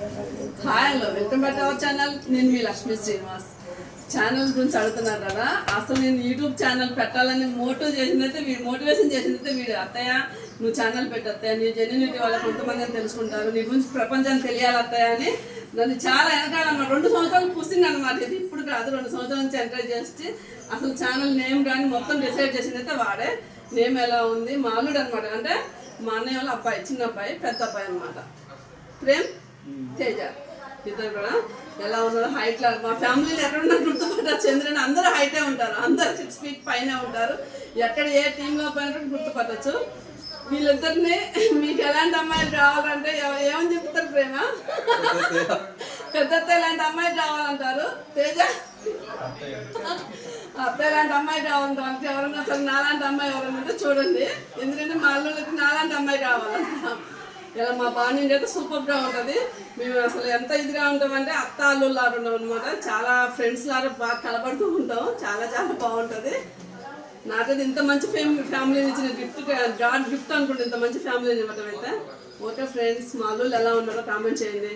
Hi hello welcome back to our channel. నేను మీ Lakshmi Srinivas. Channel గురించి అడుగుతున్నారు కదా. అసలు నేను యూట్యూబ్ ఛానల్ పెట్టాలని మోటివేషన్ చేసిందైతే వీడు అత్తయ్య నువ్వు ఛానల్ పెట్టు అత్తయ్య, నీ జెన్యూనిటీ వల్ల కొంతమంది తెలుసుకుంటారు, నీ గురించి ప్రపంచానికి తెలియాలి అత్తయ్య అని నన్ను చాలా వెనకాలన్నమాట. 2 సంవత్సరాలు పుట్టింది అనమాట. ఇది ఇప్పుడు కాదు, 2 సంవత్సరాల నుంచి ఎంకరేజ్ చేసి అసలు ఛానల్ నేమ్ కానీ మొత్తం డిసైడ్ చేసిందైతే వాడే. నేమ్ ఎలా ఉంది, మా అల్లుడు అనమాట. అంటే మా అన్నయ్య వాళ్ళ అబ్బాయి, చిన్న అబ్బాయి, పెద్ద అబ్బాయి అనమాట. ప్రేమ్, తేజ ఇద్దరు కూడా ఎలా ఉన్నారు, హైట్ లా. మా ఫ్యామిలీలో ఎక్కడున్నా గుర్తుపట్టారు. చంద్రన్ అందరూ హైటే ఉంటారు, అందరు 6 feet పైనే ఉంటారు. ఎక్కడ ఏ టీంలో పైన గుర్తుపట్టచ్చు. వీళ్ళిద్దరిని మీకు ఎలాంటి అమ్మాయిలు కావాలంటే ఏమని చెప్తారు? ప్రేమ పెద్ద ఎలాంటి అమ్మాయి కావాలంటారు, తేజ అత్తయ్య లాంటి అమ్మాయి కావాలంటే ఎవరన్నా అసలు నాలాంటి అమ్మాయి ఎవరన్నా ఉంటే చూడండి. ఎందుకంటే మా అల్లుళ్ళకి నాలాంటి అమ్మాయి కావాలంట. ఇలా మా బాండింగ్ అయితే సూపర్గా ఉంటుంది. మేము అసలు ఎంత ఇదిగా ఉంటామంటే అత్త అల్లుళ్ళలాగా ఉంటాం అనమాట. చాలా ఫ్రెండ్స్ లాగా బాగా కలబడుతూ ఉంటాం. చాలా చాలా బాగుంటుంది. నాకైతే ఇంత మంచి ఫ్యామిలీ ఇచ్చిన గిఫ్ట్, గాడ్ గిఫ్ట్ అనుకుంటే ఇంత మంచి ఫ్యామిలీ ఇవ్వటం అయితే. ఓకే ఫ్రెండ్స్, మా అల్లుళ్ళు ఎలా ఉన్నారో కామెంట్ చేయండి.